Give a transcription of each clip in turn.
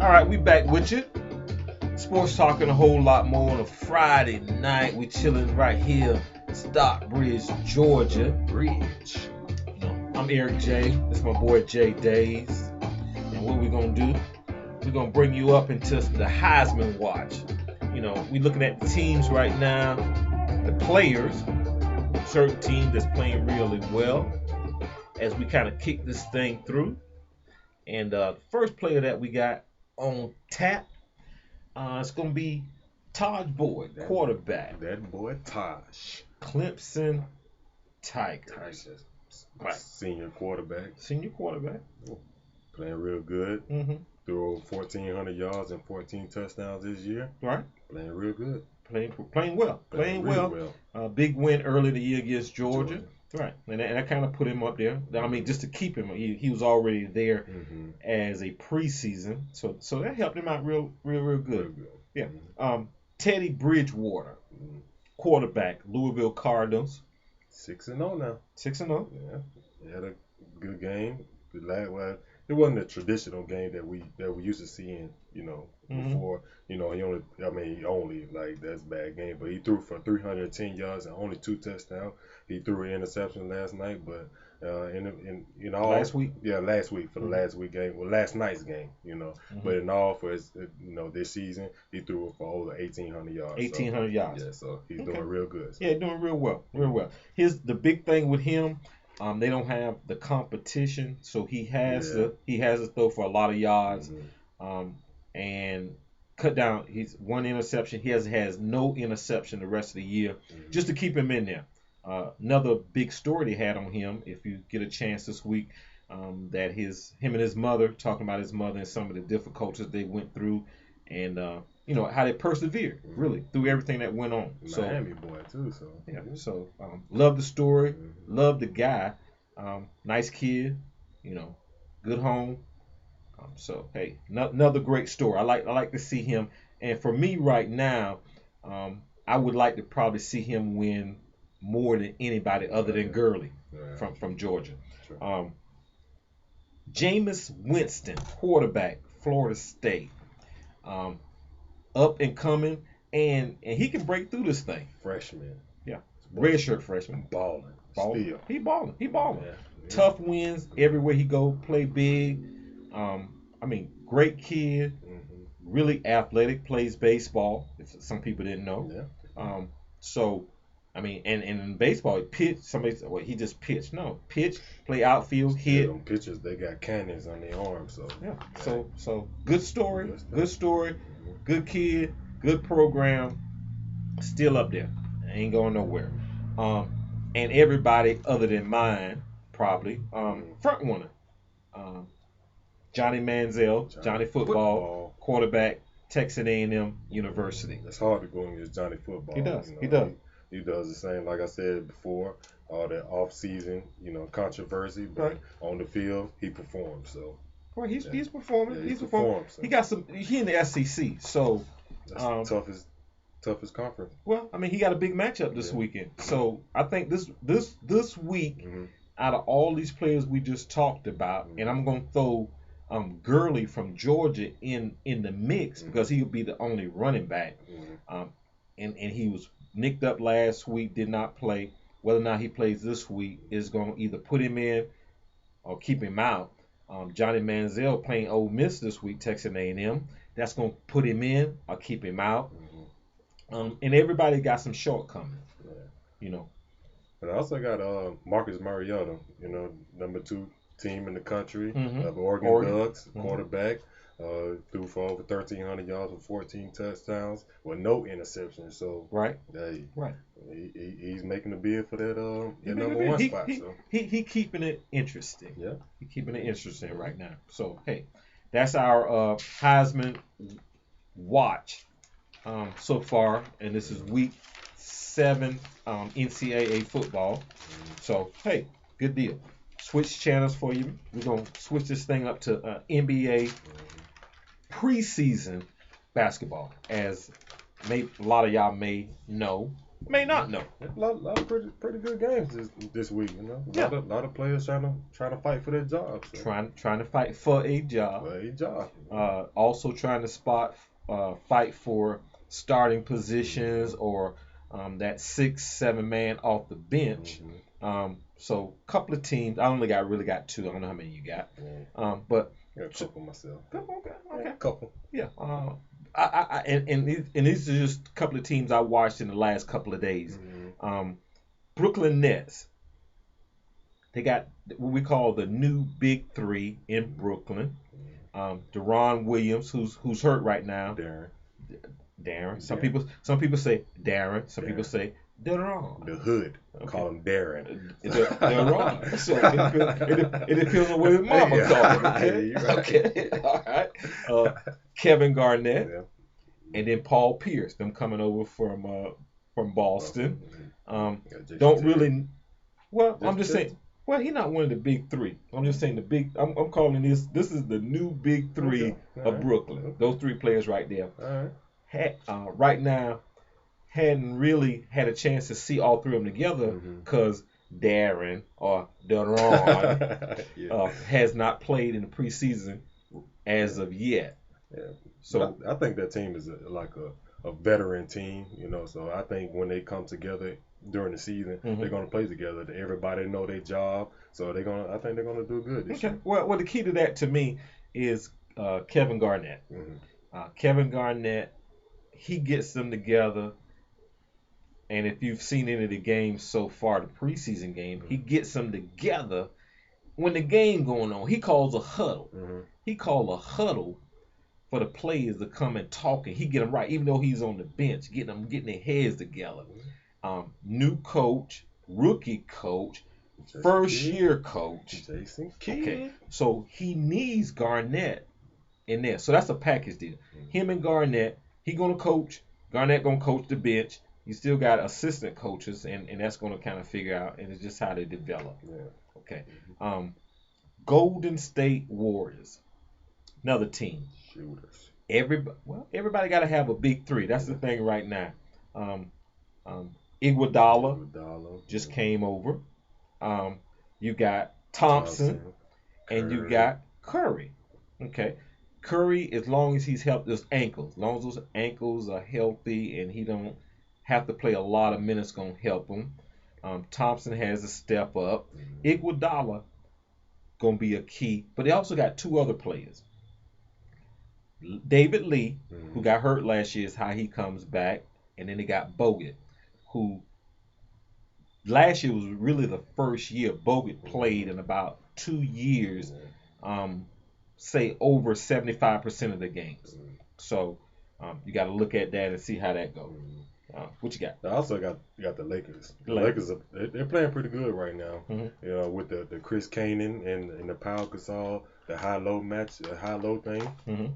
All right, we back with you. Sports talking a whole lot more on a Friday night. We chilling right here, Stockbridge, Georgia. Bridge. I'm Eric J. This is my boy Jay Dayz. And what we're gonna do? We're gonna bring you up into the Heisman Watch. We looking at the teams right now, the players, certain team that's playing really well as we kind of kick this thing through. And the first player that we got on tap, it's going to be Taj Boyd, quarterback. That boy Taj. Clemson Tigers. Right. Senior quarterback. Playing real good. Mm-hmm. Threw over 1,400 yards and 14 touchdowns this year. Right. Playing real good. Playing well. Big win early in the year against Georgia. Right, and that kind of put him up there. I mean, just to keep him, he was already there as a preseason, so that helped him out real good. Yeah. Teddy Bridgewater, quarterback, Louisville Cardinals. 6-0 now. 6-0. Yeah, he had a good game. It wasn't a traditional game that we used to seeing, before. He only that's a bad game, but he threw for 310 yards and only 2 touchdowns. He threw an interception last night, but last week. Yeah, last week for the last week game, last night's game, But in all for his, this season, he threw for over 1,800 yards. 1,800 yards. Yeah, so he's doing real good. So. Yeah, doing real well. The big thing with him. They don't have the competition, so he has to throw for a lot of yards, and cut down. He's one interception. He has no interception the rest of the year, just to keep him in there. Another big story they had on him, if you get a chance this week, that him and his mother, talking about his mother and some of the difficulties they went through, and how they persevered really through everything that went on. Miami boy too, so yeah. So love the story, love the guy, nice kid, good home. So hey, another great story. I like to see him, and for me right now, I would like to probably see him win more than anybody other than Gurley from Georgia. Sure. Jameis Winston, quarterback, Florida State. Up and coming, and he can break through this thing. Freshman. Yeah. Redshirt freshman. Balling. Still. He balling. Yeah. Tough wins everywhere he go. Play big. Great kid. Really athletic. Plays baseball. If some people didn't know. Yeah. And in baseball, he pitched. Somebody said, well, he just pitched. No, pitch, play outfield, hit. Them pitchers, they got cannons on their arms. So yeah. So good story. Good kid, good program, still up there. Ain't going nowhere. And everybody other than mine, probably, front runner. Johnny Manziel, Johnny Football, quarterback, Texas A&M University. It's hard to go against Johnny Football. He does. He does the same, like I said before, all that off-season, controversy, but on the field, he performs. So. Well, he's performing. Yeah, he's performing. So. He got some. He in the SEC, so that's the toughest conference. Well, he got a big matchup this weekend. So I think this week, out of all these players we just talked about, and I'm gonna throw Gurley from Georgia in the mix because he'll be the only running back. And he was nicked up last week, did not play. Whether or not he plays this week is gonna either put him in or keep him out. Johnny Manziel playing Ole Miss this week, Texas A&M. That's going to put him in or keep him out. And everybody got some shortcomings, But I also got Marcus Mariota, number 2 team in the country, of Oregon Ducks, quarterback. Threw for over 1,300 yards with 14 touchdowns with no interceptions. So he's making the bid for that number 1 spot. He keeping it interesting. Yeah, he keeping it interesting right now. So hey, that's our Heisman Watch so far, and this is week 7 NCAA football. So hey, good deal. Switch channels for you. We're gonna switch this thing up to NBA preseason basketball, as a lot of y'all may know. may not know. A lot of pretty good games this week. You know, a lot of players trying to fight for their jobs. So. Trying to fight for a job. Also trying to fight for starting positions or that 6-7 man off the bench. So a couple of teams. I only really got 2. I don't know how many you got. But a couple myself. Okay. A couple. Yeah. And these are just a couple of teams I watched in the last couple of days. Brooklyn Nets. They got what we call the new Big 3 in Brooklyn. Deron Williams, who's hurt right now. Darren. Some people say Darren. Some people say Deron. The hood. Call him Darren. Deron. So it depends on what his mama called him. Okay. Right. Okay. All right. Kevin Garnett. And then Paul Pierce. Them coming over from Boston. Don't really. Well, I'm just saying. Well, he's not one of the Big 3. I'm just saying I'm calling this is the new Big 3 of Brooklyn. Those 3 players right there. All right. Right now, hadn't really had a chance to see all 3 of them together because Darren or Deron has not played in the preseason as of yet. Yeah. So I think that team is like a veteran team, you know. So I think when they come together during the season, they're gonna play together. Everybody know their job, so I think they're gonna do good this year. Well, the key to that to me is Kevin Garnett. Kevin Garnett, he gets them together, and if you've seen any of the games so far, the preseason game, he gets them together. When the game going on, he calls a huddle. He called a huddle for the players to come and talk, and he get them right, even though he's on the bench, getting their heads together. New coach, rookie coach, first-year coach. Jason Kidd. Okay, so he needs Garnett in there. So that's a package deal. Him and Garnett, he gonna coach. Garnett gonna coach the bench. You still got assistant coaches, and that's gonna kind of figure out, and it's just how they develop. Okay. Golden State Warriors, another team. Shooters. Everybody got to have a Big 3. That's the thing right now. Iguodala just came over. You got Thompson. And you got Curry. Okay. Curry, as long as he's helped his ankles, as long as those ankles are healthy and he don't have to play a lot of minutes, gonna help him. Thompson has to step up. Iguodala gonna be a key, but they also got 2 other players. David Lee, who got hurt last year, is how he comes back, and then they got Bogut, who last year was really the first year Bogut played in about 2 years, say over 75% of the games. So you got to look at that and see how that goes. What you got? I also got the Lakers. The Lakers they're playing pretty good right now. You know, with the Chris Kanan and the Pau Gasol, the high-low match, the high-low thing.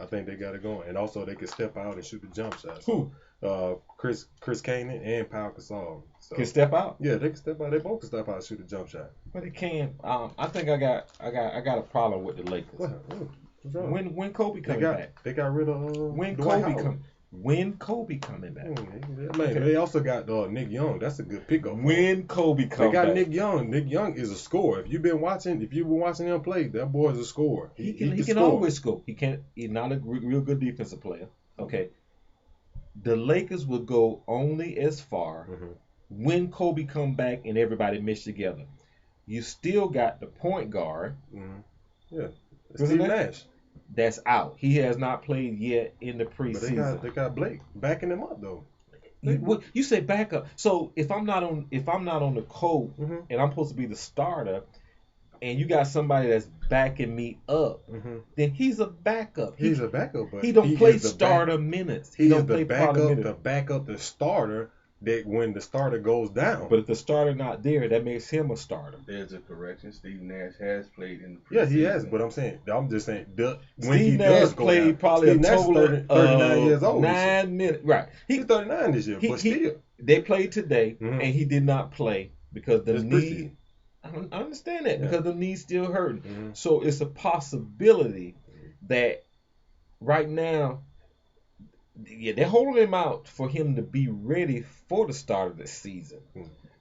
I think they got it going, and also they can step out and shoot the jump shots. Who? Chris Kanan and Pau Gasol. So, can step out? Yeah, they can step out. They both can step out and shoot a jump shot. But they can. I think I got a problem with the Lakers. What's wrong? When Kobe coming back? They got rid of when Kobe coming back? They also got Nick Young. That's a good pickup. When Kobe coming back? They got Nick Young. Nick Young is a scorer. If you've been watching him play, that boy is a scorer. He can always score. He's not a real good defensive player. Okay. The Lakers will go only as far when Kobe come back and everybody mesh together. You still got the point guard. Yeah. Steve Nash. That's out. He has not played yet in the preseason. But they got Blake backing him up though. You say backup. So if I'm not on the court and I'm supposed to be the starter, and you got somebody that's backing me up, then he's a backup. He's a backup, but he don't play starter minutes. He don't play backup the starter. That when the starter goes down. But if the starter not there, that makes him a starter. There's a correction. Steve Nash has played in the preseason. Yeah, he has. But I'm just saying, when Steve he Nash does go played down, probably Steve a total of 39 years old. 9 minutes. Right. He's 39 this year, but still. They played today, and he did not play because the knee. I understand that because the knee's still hurting. So it's a possibility that right now Yeah, they're holding him out for him to be ready for the start of the season.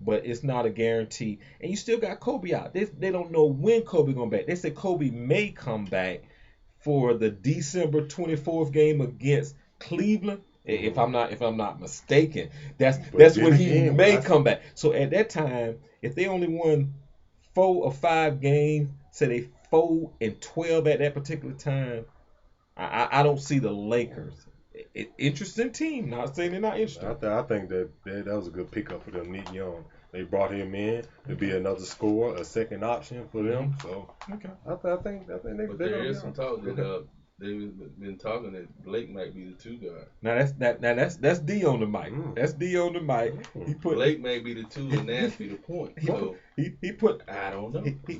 But it's not a guarantee. And you still got Kobe out. They don't know when Kobe going back. They said Kobe may come back for the December 24th game against Cleveland. If I'm not mistaken, that's when he may come back. So at that time, if they only won 4 or 5 games, say they 4-12 at that particular time, I don't see the Lakers. Interesting team. Not saying they're not interesting. I think that was a good pickup for them. Nick Young. They brought him in to be another scorer, a second option for them. So okay. I think they. But there is some talk that they've been talking that Blake might be the 2 guard. Now that's D on the mic. That's D on the mic. He put Blake may be the 2 and Nash be the point. So he put. I don't know. He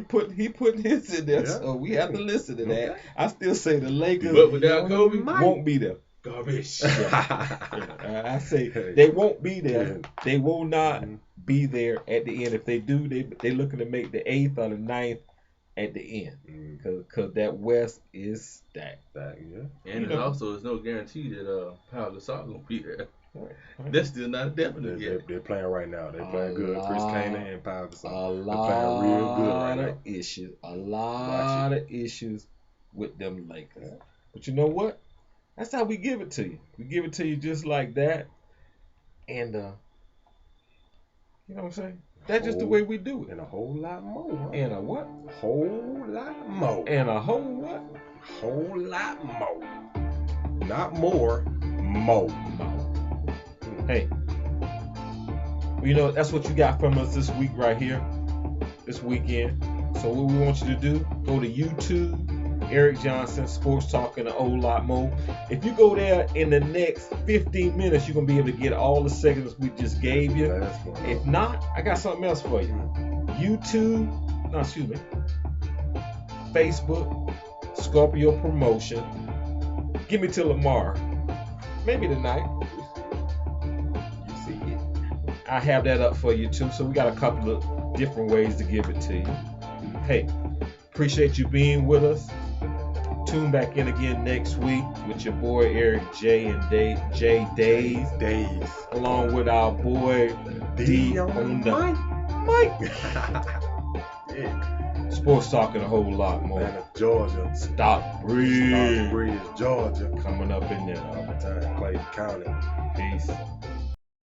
put his in there. Yeah. So we have to listen to that. I still say the Lakers, but without Kobe, won't be there. Garbage. I say they won't be there. They will not be there at the end. If they do, they looking to make the 8th or the 9th at the end, because that West is stacked. Yeah. And there's no guarantee that Pau Gasol gonna be there. Right. That's still not definite yet. They're playing right now. They're playing good. Chris Kaner and Pau Gasol. They're playing real good right now. A lot of issues with them Lakers. Yeah. But you know what? That's how we give it to you. We give it to you just like that. And, you know what I'm saying? That's just the way we do it. And a whole lot more. Huh? And a what? Whole lot more. And a whole what? Whole lot more. Not more. More. Hey. Well, you know, that's what you got from us this week right here. This weekend. So what we want you to do, go to YouTube. Eric Johnson, Sports Talk, and a whole lot more. If you go there in the next 15 minutes, you're going to be able to get all the segments we just gave you. If not, I got something else for you. Facebook, Scorpio Promotion. Give me till tomorrow. Maybe tonight. You see it. I have that up for you too. So we got a couple of different ways to give it to you. Hey, appreciate you being with us. Tune back in again next week with your boy Eric J and Dayz, along with our boy D on the mic. Yeah. Sports Talk and a whole lot more. Man of Georgia. Stockbridge, Georgia. Coming up in there. All the time. Clayton County. Peace.